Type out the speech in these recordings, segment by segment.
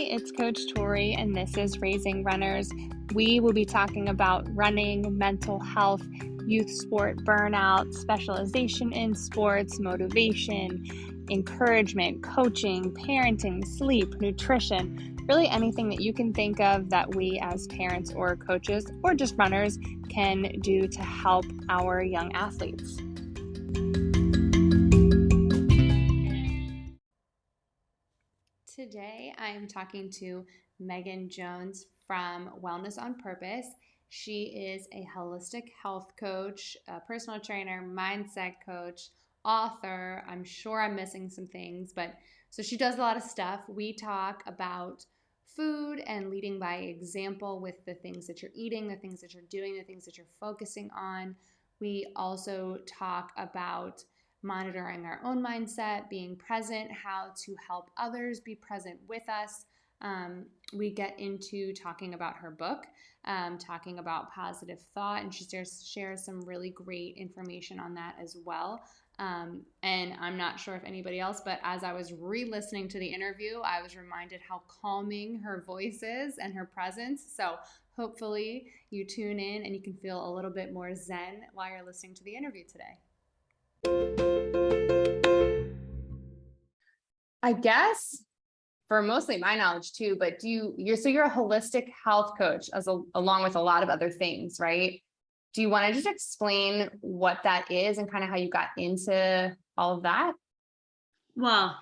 it's Coach Tori, and this is Raising Runners. We will be talking about running, mental health, youth sport burnout, specialization in sports, motivation, encouragement, coaching, parenting, sleep, nutrition, really anything that you can think of that we as parents or coaches or just runners can do to help our young athletes. Today, I am talking to Meghan Jones from Wellness on Purpose. She is a holistic health coach, a personal trainer, mindset coach, author. I'm sure I'm missing some things, but so she does a lot of stuff. We talk about food and leading by example with the things that you're eating, the things that you're doing, the things that you're focusing on. We also talk about monitoring our own mindset, being present, how to help others be present with us. We get into talking about her book, talking about positive thought, and she shares some really great information on that as well. And I'm not sure if anybody else, but as I was re-listening to the interview, I was reminded how calming her voice is and her presence. So hopefully you tune in and you can feel a little bit more zen while you're listening to the interview today. I guess for mostly my knowledge too, but you're a holistic health coach along with a lot of other things, right? Do you want to just explain what that is and kind of how you got into all of that? Well,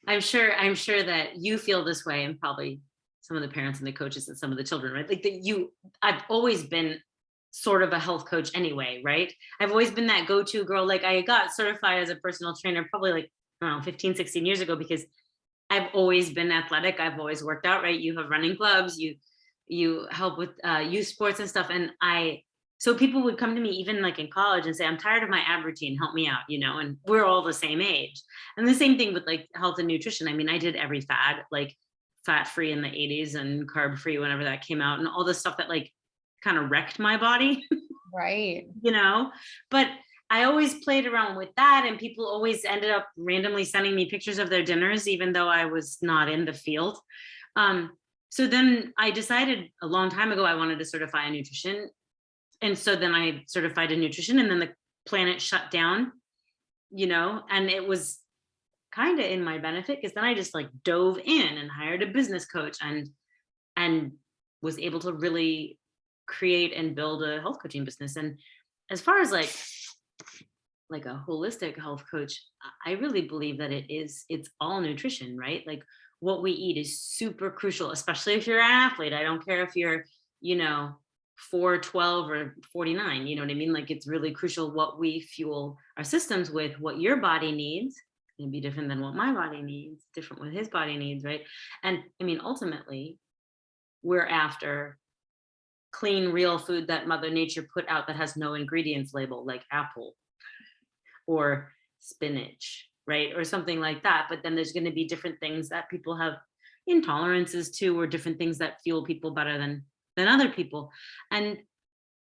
I'm sure that you feel this way, and probably some of the parents and the coaches and some of the children, right? I've always been sort of a health coach anyway, right? I've always been that go-to girl. Like, I got certified as a personal trainer probably like, I don't know, 15, 16 years ago, because I've always been athletic. I've always worked out, right? You have running clubs, you help with youth sports and stuff. So people would come to me even like in college and say, I'm tired of my ab routine, help me out, and we're all the same age. And the same thing with like health and nutrition. I mean, I did every fad, like fat free in the 80s and carb free whenever that came out, and all the stuff that like kind of wrecked my body. Right. But I always played around with that, and people always ended up randomly sending me pictures of their dinners, even though I was not in the field. So then I decided a long time ago I wanted to certify a nutrition. And so then I certified a nutrition, and then the planet shut down, and it was kind of in my benefit, because then I just like dove in and hired a business coach and was able to really create and build a health coaching business. And as far as like a holistic health coach, I really believe that it's all nutrition, right? Like, what we eat is super crucial, especially if you're an athlete. I don't care if you're, 412 or 49, you know what I mean? Like, it's really crucial what we fuel our systems with. What your body needs can be different than what my body needs, different what his body needs, right? And I mean, ultimately, we're after clean, real food that Mother Nature put out that has no ingredients label, like apple or spinach, right? Or something like that. But then there's going to be different things that people have intolerances to, or different things that fuel people better than other people. And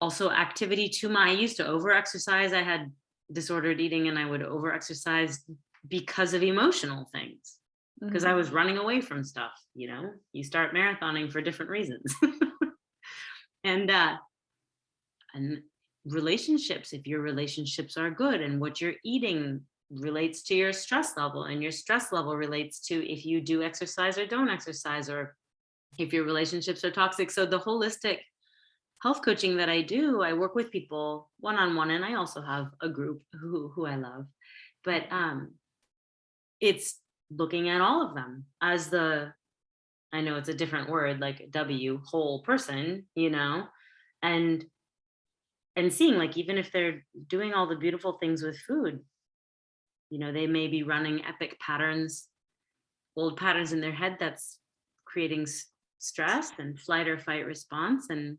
also activity too. I used to over exercise. I had disordered eating, and I would over exercise because of emotional things, because I was running away from stuff. You start marathoning for different reasons. and relationships, if your relationships are good and what you're eating relates to your stress level, and your stress level relates to if you do exercise or don't exercise, or if your relationships are toxic. So the holistic health coaching that I do, I work with people one-on-one, and I also have a group who I love, but it's looking at all of them as I know it's a different word, like whole person, and seeing, like, even if they're doing all the beautiful things with food, they may be running epic patterns, old patterns in their head that's creating stress and flight or fight response, and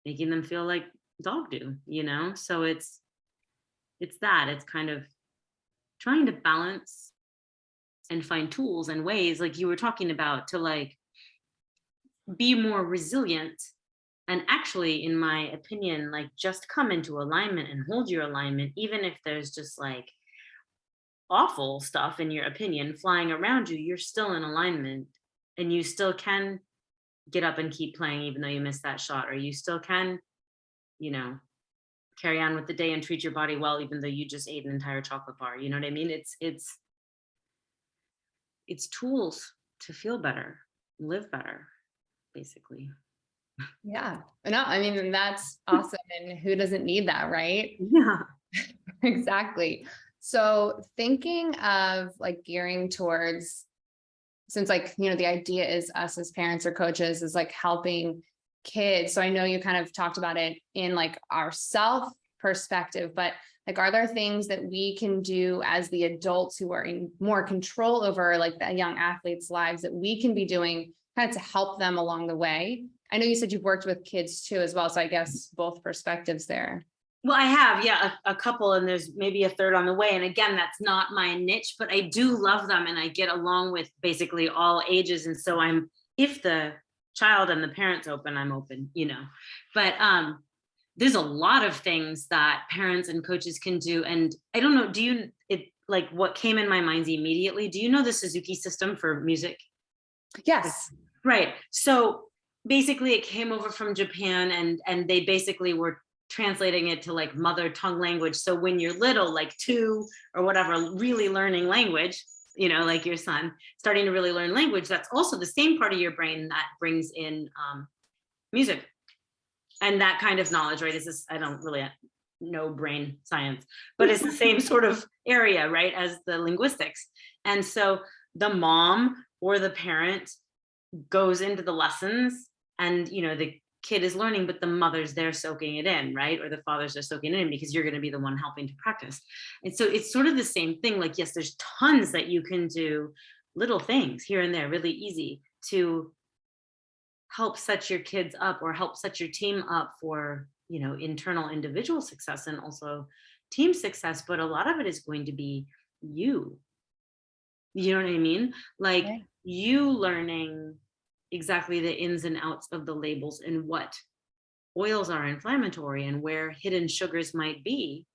making them feel like dog do, So it's kind of trying to balance and find tools and ways, like you were talking about, to like be more resilient. And actually, in my opinion, like, just come into alignment and hold your alignment, even if there's just like awful stuff in your opinion flying around you, you're still in alignment, and you still can get up and keep playing even though you missed that shot, or you still can, you know, carry on with the day and treat your body well even though you just ate an entire chocolate bar. You know what I mean? It's tools to feel better, live better, basically. Yeah. No, I mean, that's awesome. And who doesn't need that, right? Yeah. Exactly. So thinking of like gearing towards, since like, the idea is us as parents or coaches is like helping kids. So I know you kind of talked about it in like our self perspective, but like, are there things that we can do as the adults who are in more control over like the young athletes' lives that we can be doing kind of to help them along the way? I know you said you've worked with kids too, as well. So I guess both perspectives there. Well, I have, yeah, a couple, and there's maybe a third on the way. And again, that's not my niche, but I do love them and I get along with basically all ages. And so if the child and the parents open, I'm open, you know. But there's a lot of things that parents and coaches can do. And I don't know, like what came in my mind immediately, do you know the Suzuki system for music? Yes. Right. So basically it came over from Japan, and they basically were translating it to like mother tongue language. So when you're little, like 2 or whatever, really learning language, you know, like your son starting to really learn language, that's also the same part of your brain that brings in music and that kind of knowledge, right? Is this, I don't really know brain science, but it's the same sort of area, right, as the linguistics. And so the mom or the parent goes into the lessons, and the kid is learning, but the mother's there soaking it in, right? Or the fathers are soaking it in because you're going to be the one helping to practice. And so it's sort of the same thing. Like, yes, there's tons that you can do, little things here and there, really easy to help set your kids up or help set your team up for, internal individual success and also team success. But a lot of it is going to be you. You know what I mean? Like, Right. you learning exactly the ins and outs of the labels and what oils are inflammatory and where hidden sugars might be,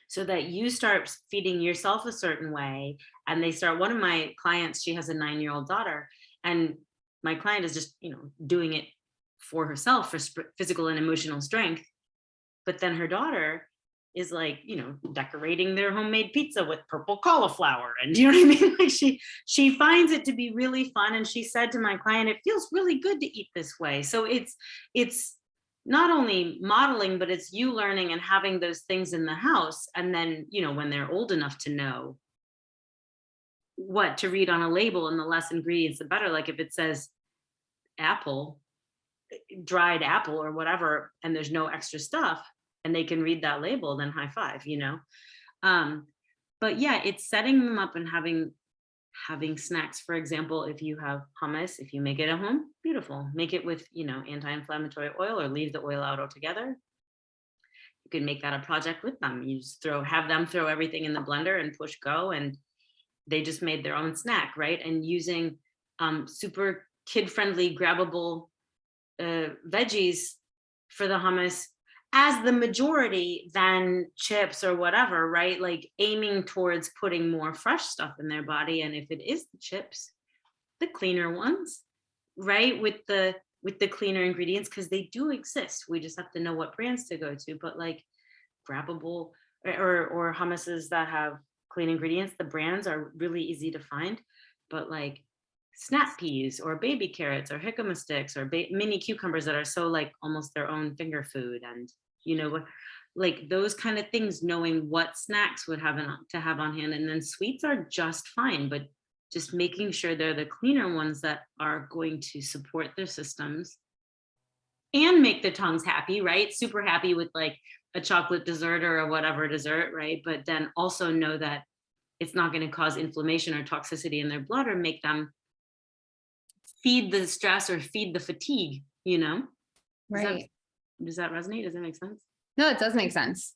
so that you start feeding yourself a certain way. And one of my clients, she has a 9-year-old daughter, and my client is just, doing it for herself for physical and emotional strength. But then her daughter is like, decorating their homemade pizza with purple cauliflower. And you know what I mean? Like, she finds it to be really fun. And she said to my client, it feels really good to eat this way. So it's not only modeling, but it's you learning and having those things in the house. And then, when they're old enough to know what to read on a label and the less ingredients, the better. Like if it says apple, dried apple or whatever, and there's no extra stuff, and they can read that label, then high five, but yeah, it's setting them up and having snacks. For example, if you have hummus, if you make it at home, beautiful, make it with anti-inflammatory oil, or leave the oil out altogether. You can make that a project with them. You just have them throw everything in the blender and push go, and they just made their own snack, right? And using super kid-friendly grabbable veggies for the hummus as the majority than chips or whatever, right? Like aiming towards putting more fresh stuff in their body. And if it is the chips, the cleaner ones, right? With the cleaner ingredients, because they do exist. We just have to know what brands to go to. But like grabbable or hummuses that have clean ingredients, the brands are really easy to find. But like snap peas or baby carrots or jicama sticks or mini cucumbers that are so like almost their own finger food, and like those kind of things, knowing what snacks would to have on hand. And then sweets are just fine, but just making sure they're the cleaner ones that are going to support their systems and make the tongues happy, right? Super happy with like a chocolate dessert or a whatever dessert, right? But then also know that it's not going to cause inflammation or toxicity in their blood or make them feed the stress or feed the fatigue, Right. Does that resonate? Does that make sense? No, it does make sense.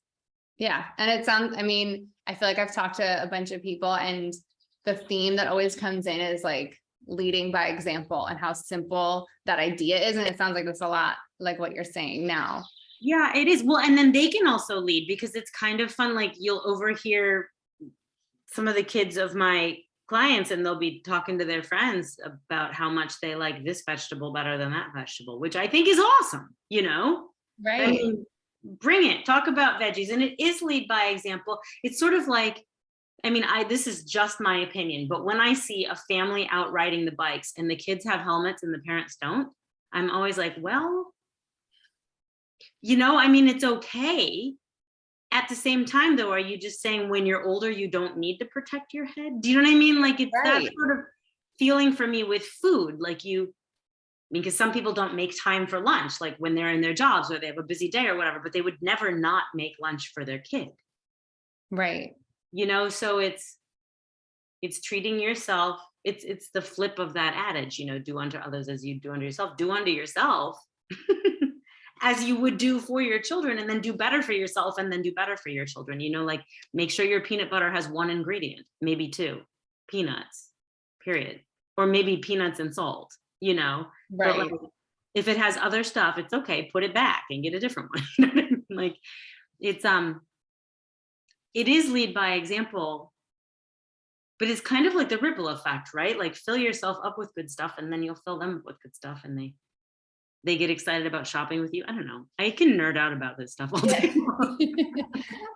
Yeah. And it sounds, I mean, I feel like I've talked to a bunch of people, and the theme that always comes in is like leading by example and how simple that idea is. And it sounds like it's a lot like what you're saying now. Yeah, it is. Well, and then they can also lead, because it's kind of fun. Like you'll overhear some of the kids of my clients and they'll be talking to their friends about how much they like this vegetable better than that vegetable, which I think is awesome, you know? I Right. mean, bring it. Talk about veggies. And it is lead by example. It's sort of like, I mean, this is just my opinion, but when I see a family out riding the bikes and the kids have helmets and the parents don't, I'm always like, well, I mean, it's okay. At the same time, though, are you just saying when you're older, you don't need to protect your head? Do you know what I mean? Like, it's that Right. sort of feeling for me with food. Like, because some people don't make time for lunch, like when they're in their jobs or they have a busy day or whatever, but they would never not make lunch for their kid, Right. So it's treating yourself. It's the flip of that adage, do unto others as you do unto yourself. Do unto yourself as you would do for your children, and then do better for yourself, and then do better for your children. Like, make sure your peanut butter has one ingredient, maybe two, peanuts, period. Or maybe peanuts and salt, but like, Right. if it has other stuff, it's okay, put it back and get a different one. You know what I mean? Like, it's it is lead by example, but it's kind of like the ripple effect, right? Like, fill yourself up with good stuff and then you'll fill them with good stuff, and they get excited about shopping with you. I don't know. I can nerd out about this stuff all Yeah. day long.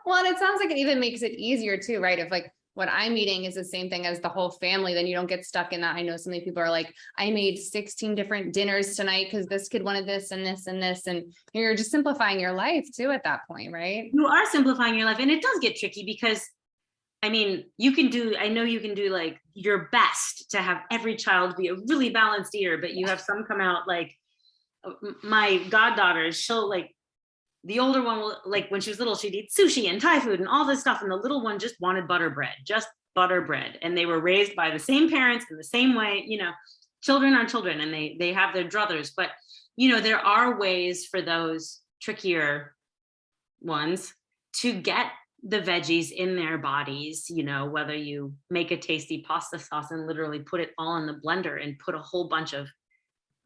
Well, and it sounds like it even makes it easier too, right? If like what I'm eating is the same thing as the whole family, then you don't get stuck in that. I know so many people are like, I made 16 different dinners tonight because this kid wanted this and this and this. And you're just simplifying your life too at that point, right? You are simplifying your life, and it does get tricky because, I mean, I know you can do like your best to have every child be a really balanced eater, but you have some come out like, my goddaughter, she'll like, the older one will, like, when she was little, she'd eat sushi and Thai food and all this stuff. And the little one just wanted butter bread, just butter bread. And they were raised by the same parents in the same way. Children are children, and they have their druthers. But, there are ways for those trickier ones to get the veggies in their bodies, whether you make a tasty pasta sauce and literally put it all in the blender and put a whole bunch of,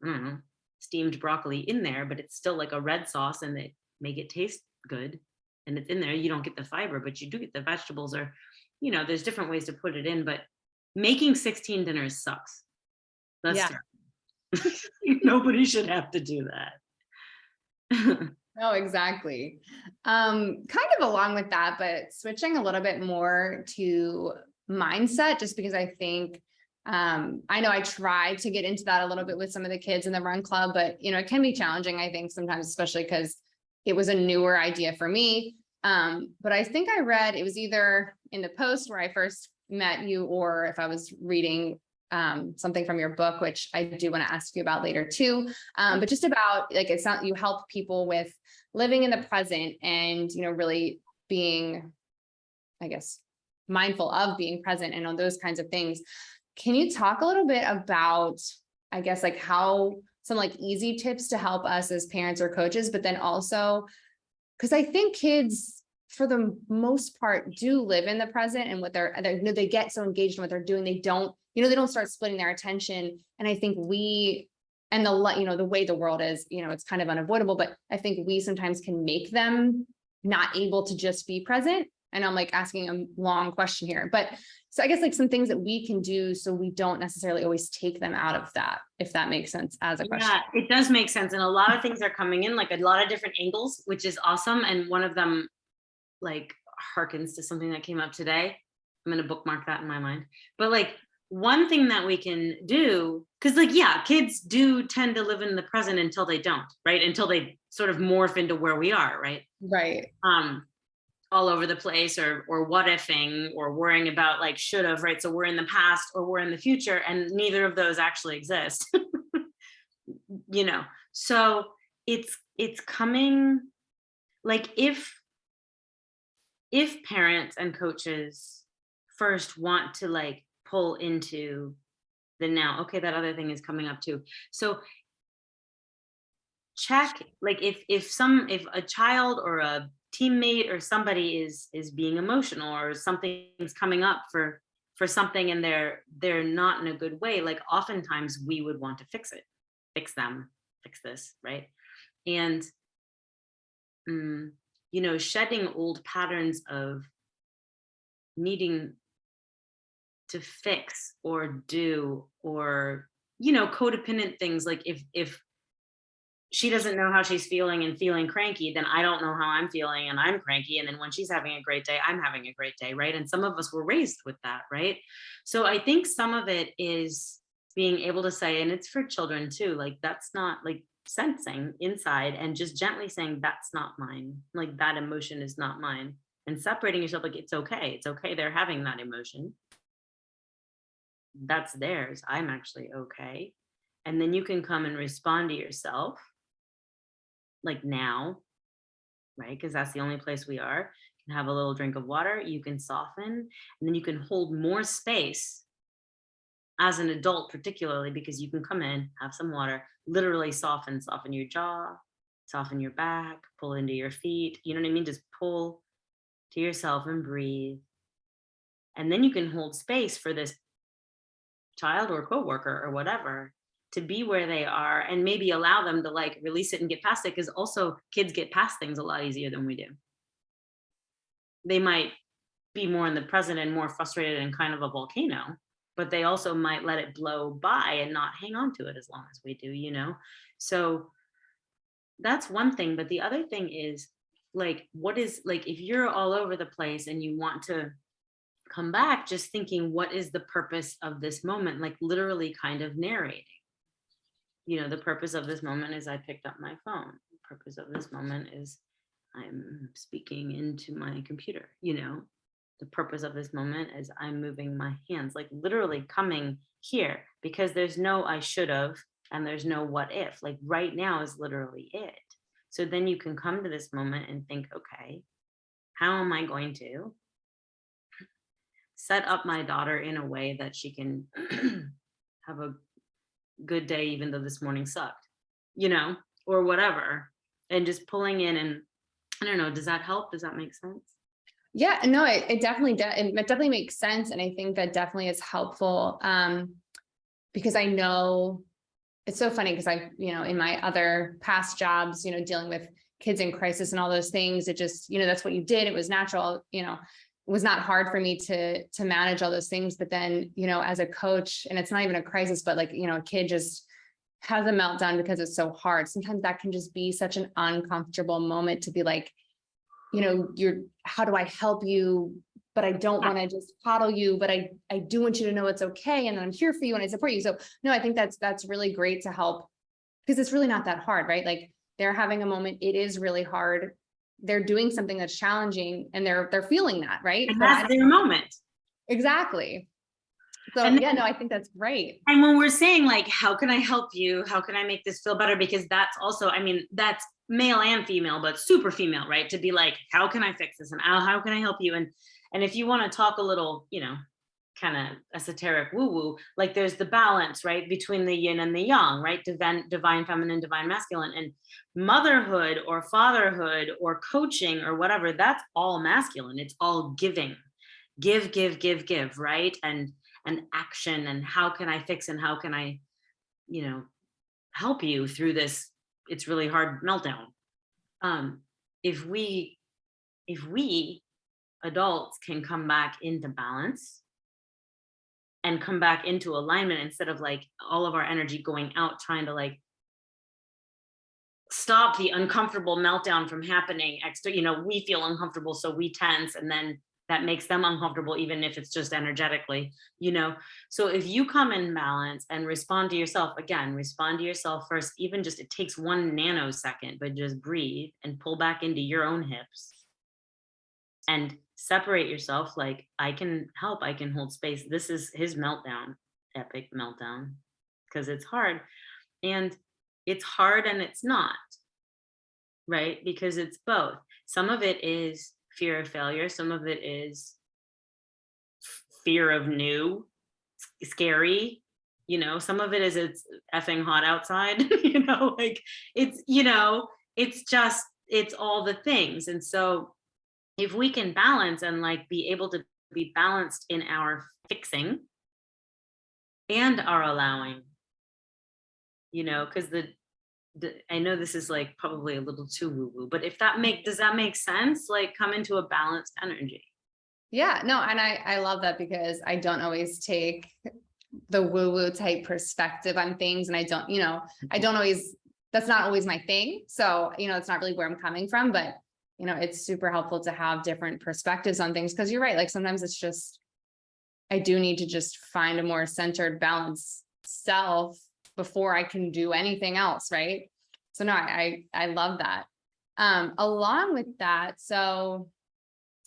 I don't know, steamed broccoli in there, but it's still like a red sauce, and they make it taste good, and it's in there. You don't get the fiber, but you do get the vegetables, or, there's different ways to put it in, but making 16 dinners sucks. That's Yeah. terrible. Nobody should have to do that. No, exactly. Kind of along with that, but switching a little bit more to mindset, just because I think, I know I try to get into that a little bit with some of the kids in the run club, but it can be challenging, I think sometimes, especially because it was a newer idea for me. But I think I read, it was either in the post where I first met you, or if I was reading something from your book, which I do want to ask you about later too. But just about like, it's not, you help people with living in the present and, really being, I guess, mindful of being present and on those kinds of things. Can you talk a little bit about, I guess, like how some like easy tips to help us as parents or coaches, but then also, because I think kids for the most part do live in the present, and what they get so engaged in what they're doing, they don't start splitting their attention. And I think and the way the world is, it's kind of unavoidable, but I think we sometimes can make them not able to just be present. And I'm like asking a long question here, but so I guess like some things that we can do so we don't necessarily always take them out of that, if that makes sense as a question. Yeah, it does make sense. And a lot of things are coming in, like a lot of different angles, which is awesome. And one of them, like, harkens to something that came up today. I'm going to bookmark that in my mind. But like, one thing that we can do, because like, yeah, kids do tend to live in the present until they don't, right? Until they sort of morph into where we are, right? Right. All over the place, or what ifing, or worrying about like should have, right? So we're in the past or we're in the future, and neither of those actually exist. So it's coming, like, if parents and coaches first want to like pull into the now, okay, that other thing is coming up too. So check, like, if a child or a teammate or somebody is being emotional, or something's coming up for something, and they're not in a good way, like oftentimes we would want to fix them, fix this, right? And shedding old patterns of needing to fix or do, or codependent things. Like if she doesn't know how she's feeling and feeling cranky, then I don't know how I'm feeling and I'm cranky. And then when she's having a great day, I'm having a great day, right? And some of us were raised with that, right? So I think some of it is being able to say, and it's for children too, like that's not, like, sensing inside and just gently saying, that's not mine. Like that emotion is not mine. And separating yourself, like it's okay. It's okay. They're having that emotion. That's theirs. I'm actually okay. And then you can come and respond to yourself, like now, right? Because that's the only place we are. You can have a little drink of water, you can soften, and then you can hold more space as an adult, particularly because you can come in, have some water, literally soften your jaw, soften your back, pull into your feet. You know what I mean? Just pull to yourself and breathe. And then you can hold space for this child or coworker or whatever to be where they are, and maybe allow them to like release it and get past it, because also kids get past things a lot easier than we do. They might be more in the present and more frustrated and kind of a volcano, but they also might let it blow by and not hang on to it as long as we do. So that's one thing. But the other thing is, like, what is, like, if you're all over the place and you want to come back, just thinking, what is the purpose of this moment? Like, literally kind of narrating. The purpose of this moment is I picked up my phone. The purpose of this moment is I'm speaking into my computer. The purpose of this moment is I'm moving my hands, like literally coming here, because there's no I should have and there's no what if. Like right now is literally it. So then you can come to this moment and think, okay, how am I going to set up my daughter in a way that she can have a good day, even though this morning sucked, you know, or whatever. And just pulling in, and I don't know, does that help? Does that make sense? Yeah, no, it definitely it definitely makes sense. And I think that definitely is helpful. Because I know it's so funny because in my other past jobs, dealing with kids in crisis and all those things, it just, that's what you did. It was natural, it was not hard for me to manage all those things. But then, as a coach, and it's not even a crisis, but like, a kid just has a meltdown because it's so hard. Sometimes that can just be such an uncomfortable moment to be like, how do I help you? But I don't want to just coddle you, but I do want you to know it's okay. And I'm here for you and I support you. So no, I think that's really great to help, because it's really not that hard, right? Like they're having a moment. It is really hard. They're doing something that's challenging and they're feeling that, right? And But that's their moment. exactly. So And yeah, no, I think that's great. And when we're saying like, how can I help you? How can I make this feel better? Because that's also, I mean, that's male and female, but super female, right? To be like, how can I fix this? And how can I help you? And if you want to talk a little, kind of esoteric woo woo, like there's the balance, right? Between the yin and the yang, right? Divine feminine, divine masculine, and motherhood or fatherhood or coaching or whatever, that's all masculine. It's all giving, give, right? And action, and how can I fix, and how can I, you know help you through this, it's really hard meltdown. um if we adults can come back into balance and come back into alignment, instead of like all of our energy going out trying to like stop the uncomfortable meltdown from happening extra, we feel uncomfortable so we tense, and then that makes them uncomfortable, even if it's just energetically. So if you come in balance and respond to yourself, again, respond to yourself first, even just it takes 1 nanosecond, but just breathe and pull back into your own hips and separate yourself. Like, I can help, I can hold space. This is his meltdown, epic meltdown, because it's hard. And it's hard and it's not, right? Because it's both. Some of it is fear of failure, some of it is fear of new, scary. Some of it is it's effing hot outside. Like it's all the things. And so if we can balance and like be able to be balanced in our fixing and our allowing, because I know this is like probably a little too woo woo, but if does that make sense? Like, come into a balanced energy. Yeah, no, and I love that because I don't always take the woo-woo type perspective on things. And I don't, I don't always, that's not always my thing. So, it's not really where I'm coming from, but it's super helpful to have different perspectives on things. Cause you're right. Like sometimes it's just, I do need to just find a more centered, balanced self before I can do anything else. Right. So no, I love that. Along with that, so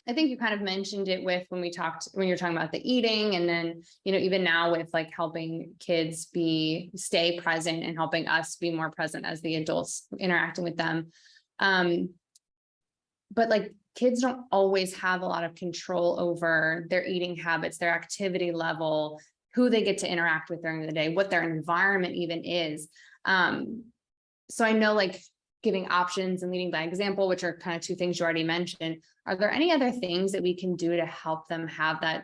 I think you kind of mentioned it with when you're talking about the eating, and then, even now with like helping kids stay present and helping us be more present as the adults interacting with them. Um, but like kids don't always have a lot of control over their eating habits, their activity level, who they get to interact with during the day, what their environment even is. So I know like giving options and leading by example, which are kind of two things you already mentioned. Are there any other things that we can do to help them have that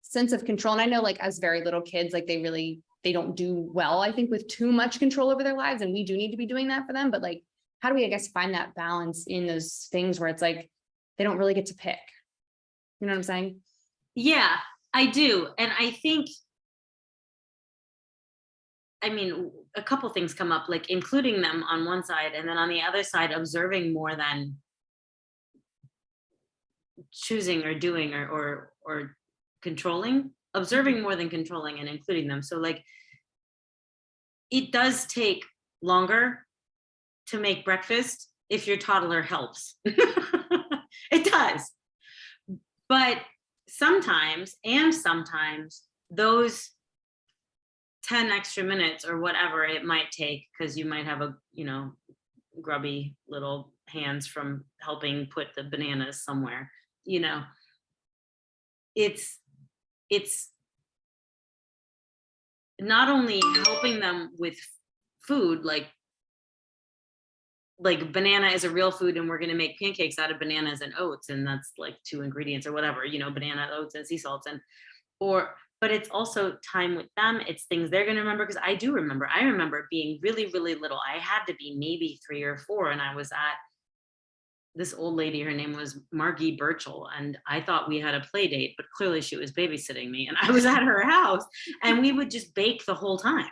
sense of control? And I know like as very little kids, like they don't do well, I think, with too much control over their lives. And we do need to be doing that for them. But like, how do we, I guess, find that balance in those things where it's like, they don't really get to pick? You know what I'm saying? Yeah, I do. And I think, I mean, a couple things come up, like including them on one side, and then on the other side, observing more than choosing or doing or controlling, observing more than controlling and including them. So like it does take longer to make breakfast if your toddler helps. It does. But sometimes those 10 extra minutes or whatever it might take, because you might have a, grubby little hands from helping put the bananas somewhere, you know, it's it's not only helping them with food, like banana is a real food and we're going to make pancakes out of bananas and oats, and that's like two ingredients or whatever, banana, oats, and sea salts, and or but it's also time with them. It's things they're going to remember, because I remember being really, really little. I had to be maybe 3 or 4, and I was at this old lady. Her name was Margie Burchell, and I thought we had a play date, but clearly she was babysitting me, and I was at her house, and we would just bake the whole time.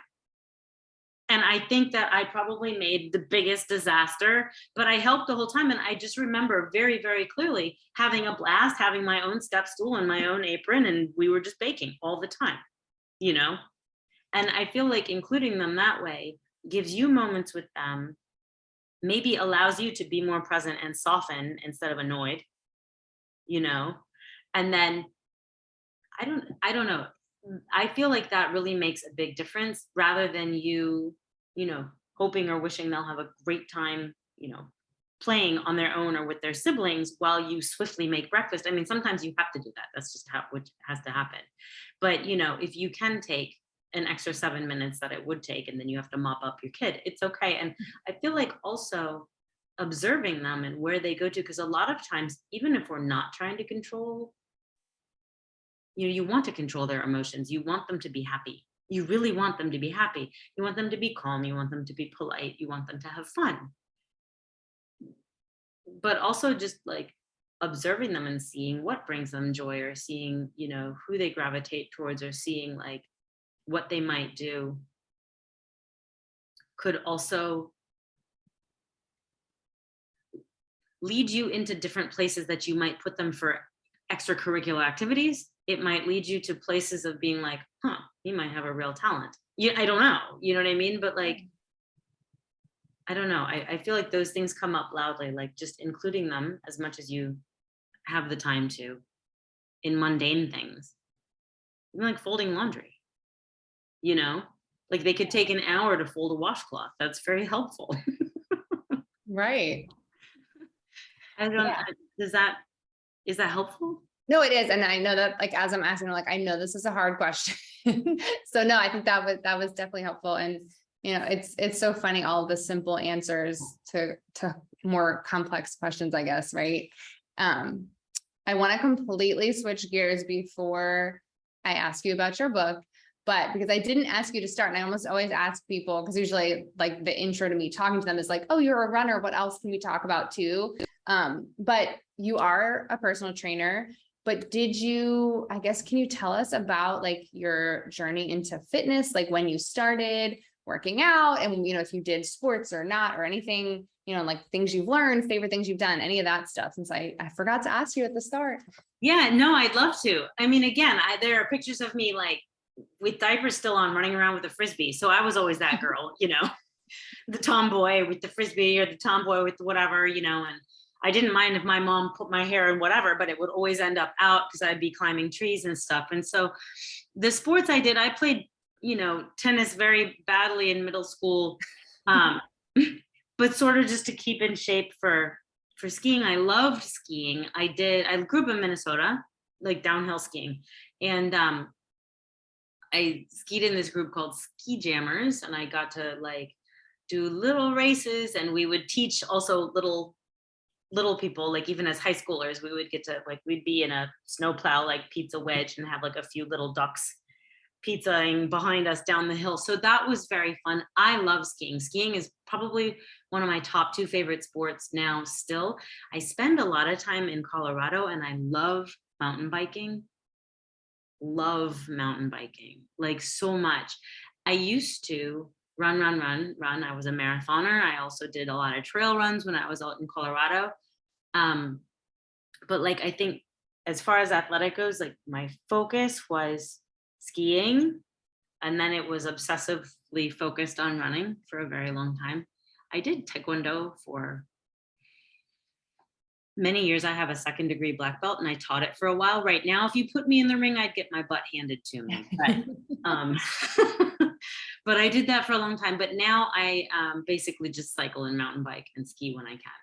And I think that I probably made the biggest disaster, but I helped the whole time. And I just remember very, very clearly having a blast, having my own step stool and my own apron, and we were just baking all the time, you know? And I feel like including them that way gives you moments with them, maybe allows you to be more present and soften instead of annoyed, you know? And then I don't know. I feel like that really makes a big difference, rather than you know, hoping or wishing they'll have a great time, playing on their own or with their siblings while you swiftly make breakfast. I mean, sometimes you have to do that. That's just how which has to happen. But if you can take an extra 7 minutes that it would take, and then you have to mop up your kid, it's okay. And I feel like also observing them and where they go to, because a lot of times, even if we're not trying to control, you want to control their emotions. You want them to be happy. You really want them to be happy. You want them to be calm. You want them to be polite. You want them to have fun. But also just like observing them and seeing what brings them joy, or seeing, who they gravitate towards, or seeing like what they might do, could also lead you into different places that you might put them for extracurricular activities. It might lead you to places of being like, he might have a real talent. I don't know. You know what I mean? But like, I don't know. I feel like those things come up loudly, like just including them as much as you have the time to, in mundane things, even like folding laundry, you know, like they could take an hour to fold a washcloth. That's very helpful. Right. I don't, Yeah. does that, is that helpful? No, it is. And I know that like, as I'm asking, like, I know this is a hard question. So no, I think that was definitely helpful. And, it's so funny, all the simple answers to more complex questions, I guess. Right. I want to completely switch gears before I ask you about your book, but because I didn't ask you to start, and I almost always ask people, because usually like the intro to me talking to them is like, oh, you're a runner. What else can we talk about too? But you are a personal trainer, But did you, I guess, can you tell us about like your journey into fitness, like when you started working out and, if you did sports or not, or anything, like things you've learned, favorite things you've done, any of that stuff, since I forgot to ask you at the start. Yeah, no, I'd love to. I mean, again, there are pictures of me like with diapers still on, running around with a frisbee. So I was always that girl, the tomboy with the frisbee or the tomboy with whatever, and I didn't mind if my mom put my hair in whatever, but it would always end up out because I'd be climbing trees and stuff. And so the sports I did, I played, tennis very badly in middle school, but sort of just to keep in shape for skiing. I loved skiing. I grew up in Minnesota, like downhill skiing. And I skied in this group called Ski Jammers, and I got to like do little races, and we would teach also little people, like even as high schoolers, we would get to like, we'd be in a snowplow, like pizza wedge, and have like a few little ducks pizzaing behind us down the hill. So that was very fun. I love skiing. Skiing is probably one of my top two favorite sports now still. I spend a lot of time in Colorado, and I love mountain biking. Love mountain biking, like so much. I used to run. I was a marathoner. I also did a lot of trail runs when I was out in Colorado. But like, I think as far as athletic goes, like my focus was skiing, and then it was obsessively focused on running for a very long time. I did taekwondo for many years. I have a second-degree black belt, and I taught it for a while. Right now, if you put me in the ring, I'd get my butt handed to me. But, but I did that for a long time. But now I basically just cycle and mountain bike and ski when I can.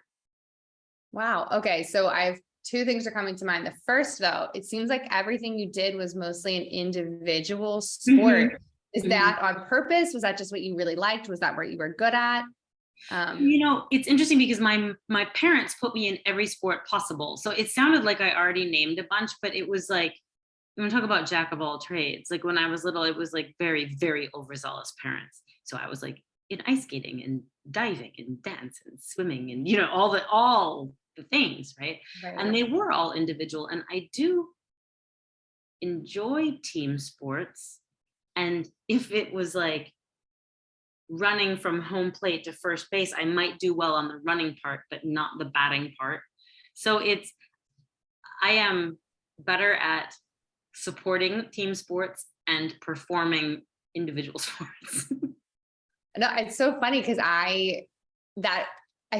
Wow. Okay. So I've two things are coming to mind. The first, though, it seems like everything you did was mostly an individual sport. Mhm. Is Mhm. that on purpose? Was that just what you really liked? Was that what you were good at? It's interesting because my parents put me in every sport possible. So it sounded like I already named a bunch, but it was like, when we talk about jack of all trades, like when I was little, it was like very, very overzealous parents. So I was like in ice skating and diving and dance and swimming and all the things, right? And Right. they were all individual. And I do enjoy team sports. And if it was like running from home plate to first base, I might do well on the running part, but not the batting part. So I am better at supporting team sports and performing individual sports. No, it's so funny because I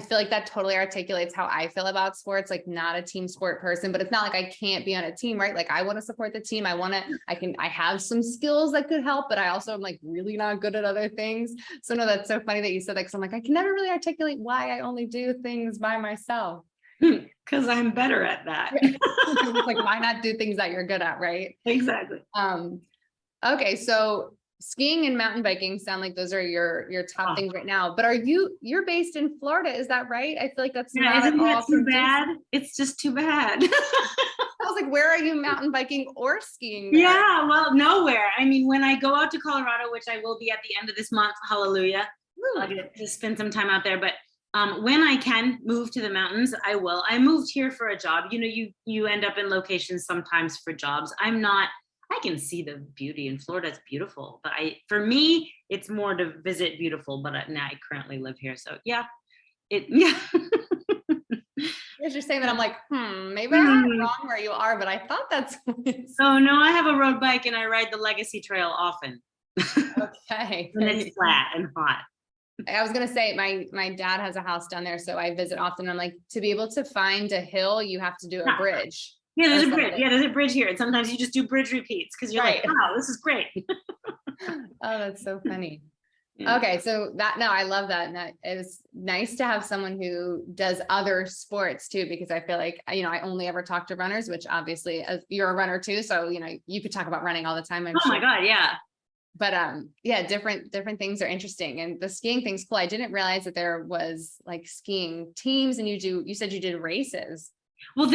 feel like that totally articulates how I feel about sports, like not a team sport person, but it's not like I can't be on a team, right? Like I want to support the team. I have some skills that could help, but I also am like really not good at other things. So no, that's so funny that you said that, because I'm like, I can never really articulate why I only do things by myself. Because I'm better at that. Like, why not do things that you're good at, right? Exactly. Okay, so skiing and mountain biking sound like those are your top Oh, things right now. But you're based in Florida, is that right? I feel like that's yeah, not at isn't that all too conducive. bad? It's just too bad. I was like, where are you mountain biking or skiing there? Yeah, well, nowhere. I mean, when I go out to Colorado, which I will be at the end of this month, hallelujah, I'll get to spend some time out there. But when I can move to the mountains, I will. I moved here for a job. You end up in locations sometimes for jobs. I can see the beauty in Florida. It's beautiful. But for me, it's more to visit beautiful. But now I currently live here. So yeah, yeah. As you're saying that, I'm like, maybe I have it wrong where you are, but I thought that's Oh no, I have a road bike and I ride the Legacy Trail often. okay. And it's flat and hot. I was gonna say my dad has a house down there, so I visit often. I'm like, to be able to find a hill, you have to do a bridge. Yeah, there's or a bridge. something. Yeah, there's a bridge here. And sometimes you just do bridge repeats because you're like, Right. wow, this is great. Oh, that's so funny. Yeah. Okay, so no, I love that. And that is nice to have someone who does other sports too, because I feel like, I only ever talk to runners, which obviously you're a runner too. So, you could talk about running all the time, I'm Oh my sure. God, yeah. But yeah, different things are interesting. And the skiing thing's cool. I didn't realize that there was like skiing teams, and you said you did races. Well,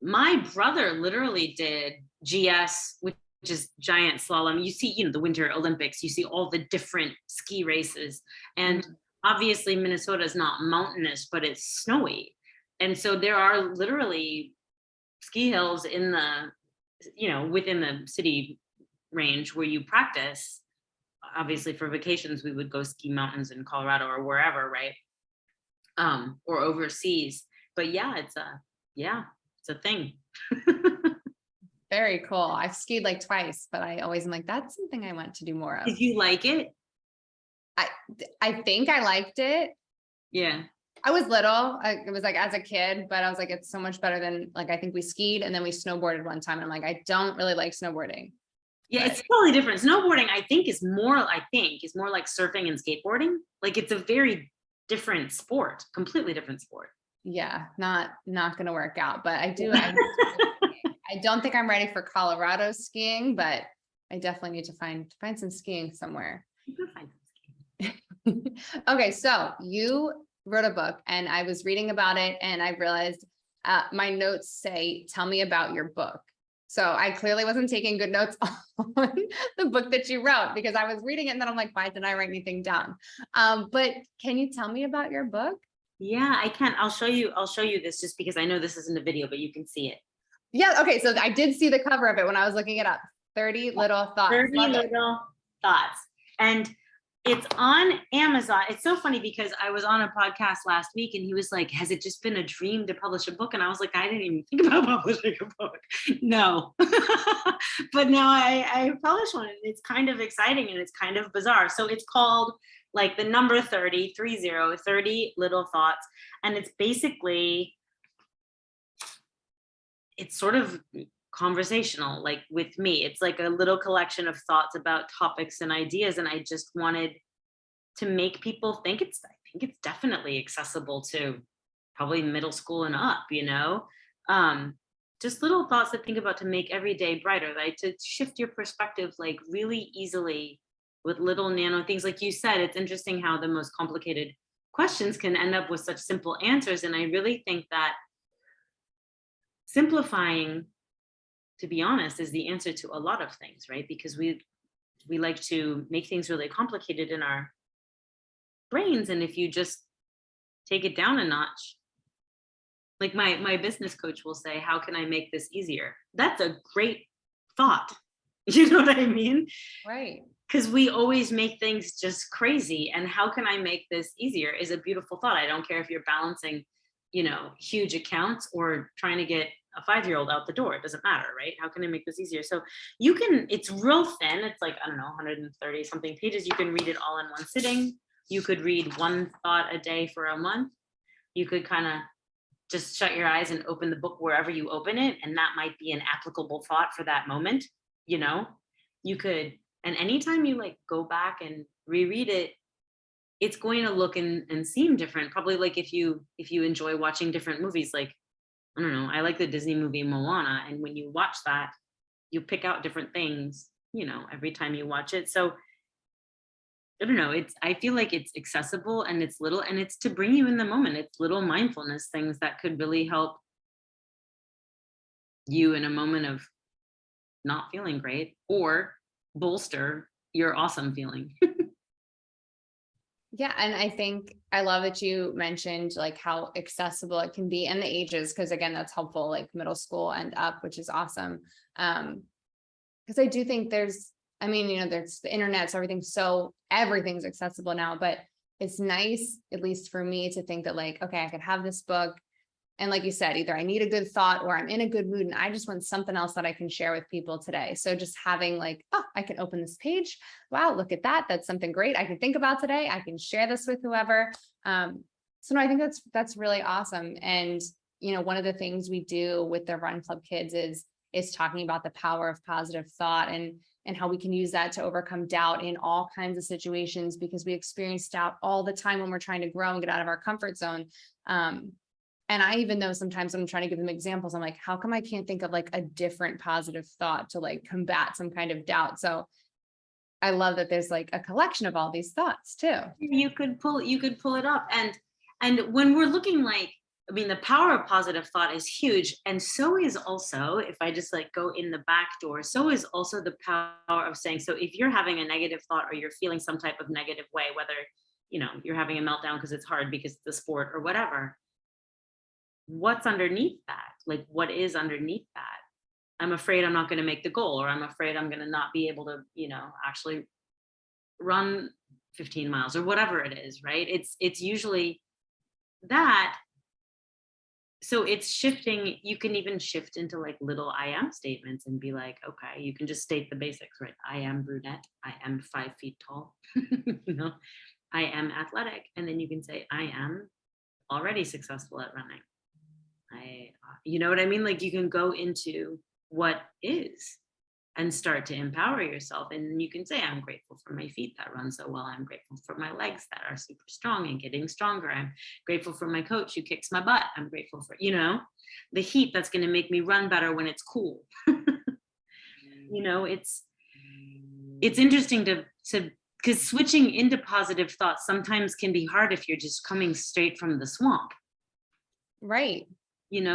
my brother literally did GS, which is giant slalom. You see, the Winter Olympics, you see all the different ski races. And obviously Minnesota is not mountainous, but it's snowy. And so there are literally ski hills in the, within the city range where you practice. Obviously for vacations, we would go ski mountains in Colorado or wherever, right? Or overseas. But it's a thing. Very cool. I've skied like twice, but I always am like, that's something I want to do more of. Did you like it? I I think I liked it. Yeah. I was little. It was like as a kid, but I was like, it's so much better than like I think we skied and then we snowboarded one time. And I'm like, I don't really like snowboarding. Yeah, But it's totally different. Snowboarding, is more like surfing and skateboarding. Like it's a very different sport, completely different sport. yeah, not gonna work out. But I don't think I'm ready for Colorado skiing, but I definitely need to find some skiing somewhere. You can find Okay, so you wrote a book and I was reading about it and I realized my notes say, tell me about your book. So I clearly wasn't taking good notes on the book that you wrote because I was reading it and then I'm like, why didn't I write anything down? But can you tell me about your book? Yeah, I can. I'll show you this just because I know this isn't a video, but you can see it. Yeah, okay, so I did see the cover of it when I was looking it up. 30 little thoughts. 30 Love it. little thoughts. And it's on Amazon. It's so funny because I was on a podcast last week and he was like, has it just been a dream to publish a book? And I was like, I didn't even think about publishing a book. No. But now I published one and it's kind of exciting and it's kind of bizarre. So it's called like the number 30, 30 little thoughts. And it's basically, it's sort of conversational, like with me. It's like a little collection of thoughts about topics and ideas. And I just wanted to make people think I think it's definitely accessible to probably middle school and up, just little thoughts to think about to make every day brighter, right? To shift your perspective like really easily with little nano things. Like you said, it's interesting how the most complicated questions can end up with such simple answers. And I really think that simplifying, to be honest, is the answer to a lot of things, right? Because we like to make things really complicated in our brains, and if you just take it down a notch, like my business coach will say, how can I make this easier? That's a great thought. You know what I mean? Right. Because we always make things just crazy, and how can I make this easier is a beautiful thought. I don't care if you're balancing huge accounts or trying to get a 5-year-old out the door. It doesn't matter, right? How can I make this easier? So it's real thin. It's like, I don't know, 130 something pages. You can read it all in one sitting. You could read one thought a day for a month. You could kind of just shut your eyes and open the book wherever you open it, and that might be an applicable thought for that moment. You could, and anytime you like go back and reread it, it's going to look and seem different. Probably like if you enjoy watching different movies, like, I don't know, I like the Disney movie Moana, and when you watch that, you pick out different things, every time you watch it. So I don't know, I feel like it's accessible and it's little, and it's to bring you in the moment. It's little mindfulness things that could really help you in a moment of not feeling great or bolster your awesome feeling. Yeah, and I think I love that you mentioned like how accessible it can be and the ages, because again, that's helpful, like middle school and up, which is awesome. Because I do think there's the internet, so everything's accessible now, but it's nice, at least for me, to think that like, okay, I could have this book. And like you said, either I need a good thought or I'm in a good mood and I just want something else that I can share with people today. So just having like, oh, I can open this page. Wow, look at that. That's something great I can think about today. I can share this with whoever. So no, I think that's really awesome. And one of the things we do with the Run Club kids is talking about the power of positive thought and how we can use that to overcome doubt in all kinds of situations, because we experience doubt all the time when we're trying to grow and get out of our comfort zone. And I even know sometimes when I'm trying to give them examples, I'm like, how come I can't think of like a different positive thought to like combat some kind of doubt? So I love that there's like a collection of all these thoughts too. You could pull it up. And when we're looking, like, I mean, the power of positive thought is huge. And so is also, if I just like go in the back door, so is also the power of saying, so if you're having a negative thought or you're feeling some type of negative way, whether, you're having a meltdown because it's hard because it's the sport or whatever, what's underneath that? Like, what is underneath that? I'm afraid I'm not going to make the goal, or I'm afraid I'm going to not be able to, actually run 15 miles or whatever it is, right? It's usually that. So it's shifting. You can even shift into like little I am statements and be like, okay, you can just state the basics, right? I am brunette. I am 5 feet tall. I am athletic. And then you can say, I am already successful at running. You know what I mean? Like, you can go into what is and start to empower yourself. And you can say, I'm grateful for my feet that run so well. I'm grateful for my legs that are super strong and getting stronger. I'm grateful for my coach who kicks my butt. I'm grateful for, the heat that's going to make me run better when it's cool. It's interesting to because switching into positive thoughts sometimes can be hard if you're just coming straight from the swamp. Right.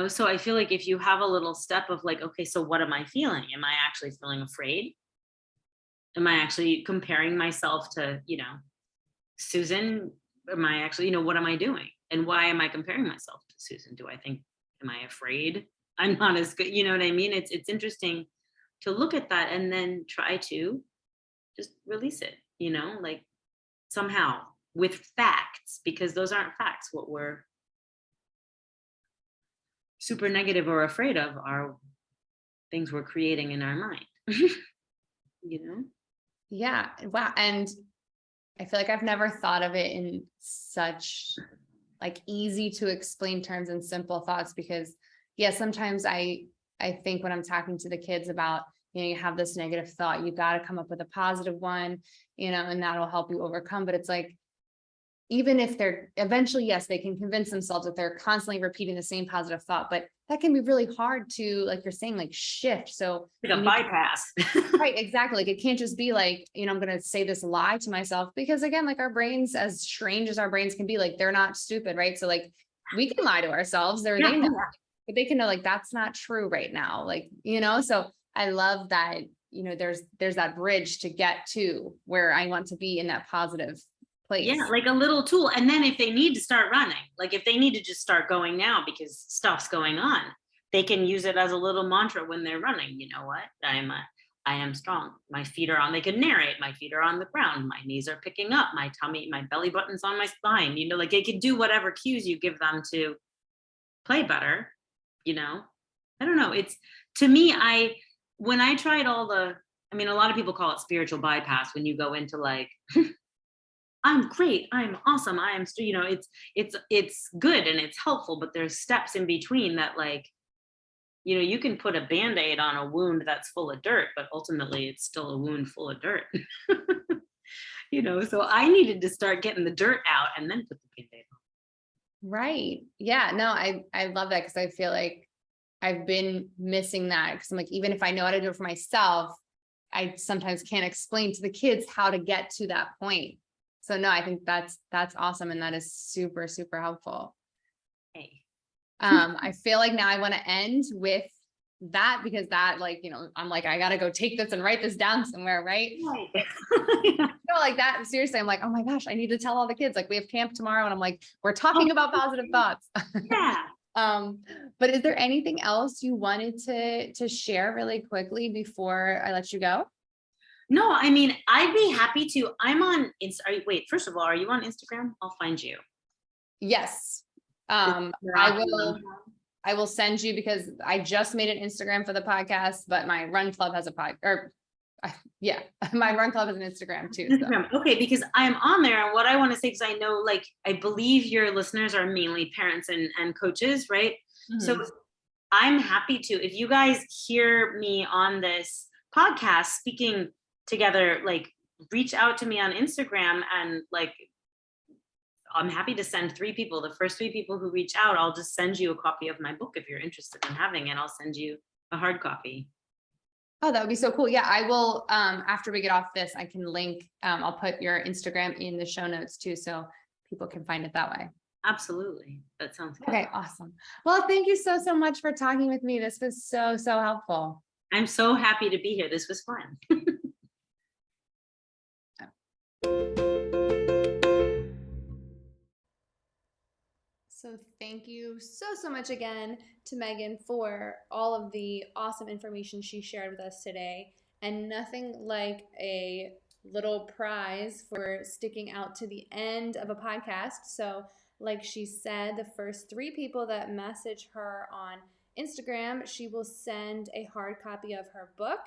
So I feel like if you have a little step of like, okay, so what am I feeling? Am I actually feeling afraid? Am I actually comparing myself to, Susan? Am I actually, what am I doing? And why am I comparing myself to Susan? Am I afraid I'm not as good? You know what I mean? It's interesting to look at that and then try to just release it, like somehow with facts, because those aren't facts. What we're super negative or afraid of are things we're creating in our mind. Yeah. Wow. And I feel like I've never thought of it in such like easy to explain terms and simple thoughts, because yeah, sometimes I think when I'm talking to the kids about, you have this negative thought, you got to come up with a positive one, and that'll help you overcome. But it's like, even if they're eventually, yes, they can convince themselves that they're constantly repeating the same positive thought, but that can be really hard to, like you're saying, like shift. So like a bypass. right, exactly. Like it can't just be like, I'm going to say this lie to myself, because again, like our brains, as strange as our brains can be, like they're not stupid, right? So like we can lie to ourselves, or Yeah. they know, but they can know like that's not true right now. Like, so I love that, there's that bridge to get to where I want to be in that positive place. Yeah, like a little tool. And then if they need to start running, like if they need to just start going now because stuff's going on, they can use it as a little mantra when they're running. You know what? I am strong. My feet are on, they can narrate, my feet are on the ground, my knees are picking up, my tummy, my belly button's on my spine, like they can do whatever cues you give them to play better, I don't know. It's, to me, when I tried a lot of people call it spiritual bypass when you go into like, I'm great, I'm awesome, I am, it's good and it's helpful, but there's steps in between that, like, you can put a Band-Aid on a wound that's full of dirt, but ultimately it's still a wound full of dirt. So I needed to start getting the dirt out and then put the Band-Aid on. Right. Yeah, no, I love that, because I feel like I've been missing that, because I'm like, even if I know how to do it for myself, I sometimes can't explain to the kids how to get to that point. So no, I think that's awesome. And that is super, super helpful. Hey. I feel like now I want to end with that, because that, like, I'm like, I got to go take this and write this down somewhere. Right. Yeah. No, like that. Seriously. I'm like, oh my gosh, I need to tell all the kids, like we have camp tomorrow. And I'm like, we're talking about positive thoughts. Yeah. But is there anything else you wanted to share really quickly before I let you go? No, I'd be happy to. I'm on wait, first of all, are you on Instagram? I'll find you. Yes. I will send you, because I just made an Instagram for the podcast, but my run club has a my run club has an Instagram too. Instagram. So. Okay, because I'm on there, and what I want to say, because I know, like, I believe your listeners are mainly parents and coaches, right? Mm-hmm. So I'm happy to, if you guys hear me on this podcast speaking together, like, reach out to me on Instagram, and like, I'm happy to send 3 people. The first 3 people who reach out, I'll just send you a copy of my book if you're interested in having it. I'll send you a hard copy. Oh, that would be so cool. Yeah, I will. After we get off this, I can link. I'll put your Instagram in the show notes too, so people can find it that way. Absolutely. That sounds good. Okay, awesome. Well, thank you so much for talking with me. This was so helpful. I'm so happy to be here. This was fun. So thank you so much again to Meghan for all of the awesome information she shared with us today. And nothing like a little prize for sticking out to the end of a podcast. So, like she said, the first 3 people that message her on Instagram, she will send a hard copy of her book.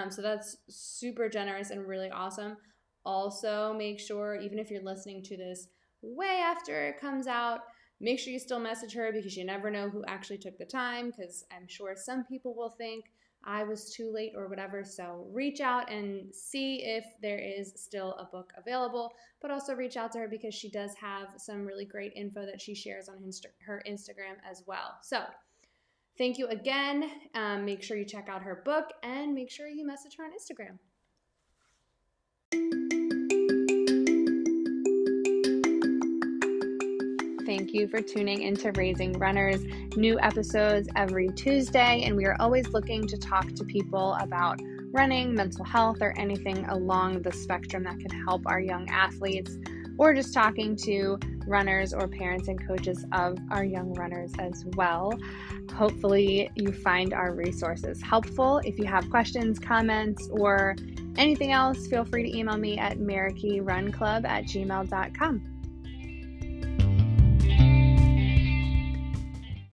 So that's super generous and really awesome. Also, make sure, even if you're listening to this way after it comes out, make sure you still message her, because you never know who actually took the time, because I'm sure some people will think I was too late or whatever. So reach out and see if there is still a book available, but also reach out to her because she does have some really great info that she shares on her Instagram as well. So thank you again. Make sure you check out her book and make sure you message her on Instagram. Thank you for tuning into Raising Runners. New episodes every Tuesday, and we are always looking to talk to people about running, mental health, or anything along the spectrum that can help our young athletes, or just talking to runners or parents and coaches of our young runners as well. Hopefully you find our resources helpful. If you have questions, comments, or anything else, feel free to email me at marikeyrunclub@gmail.com.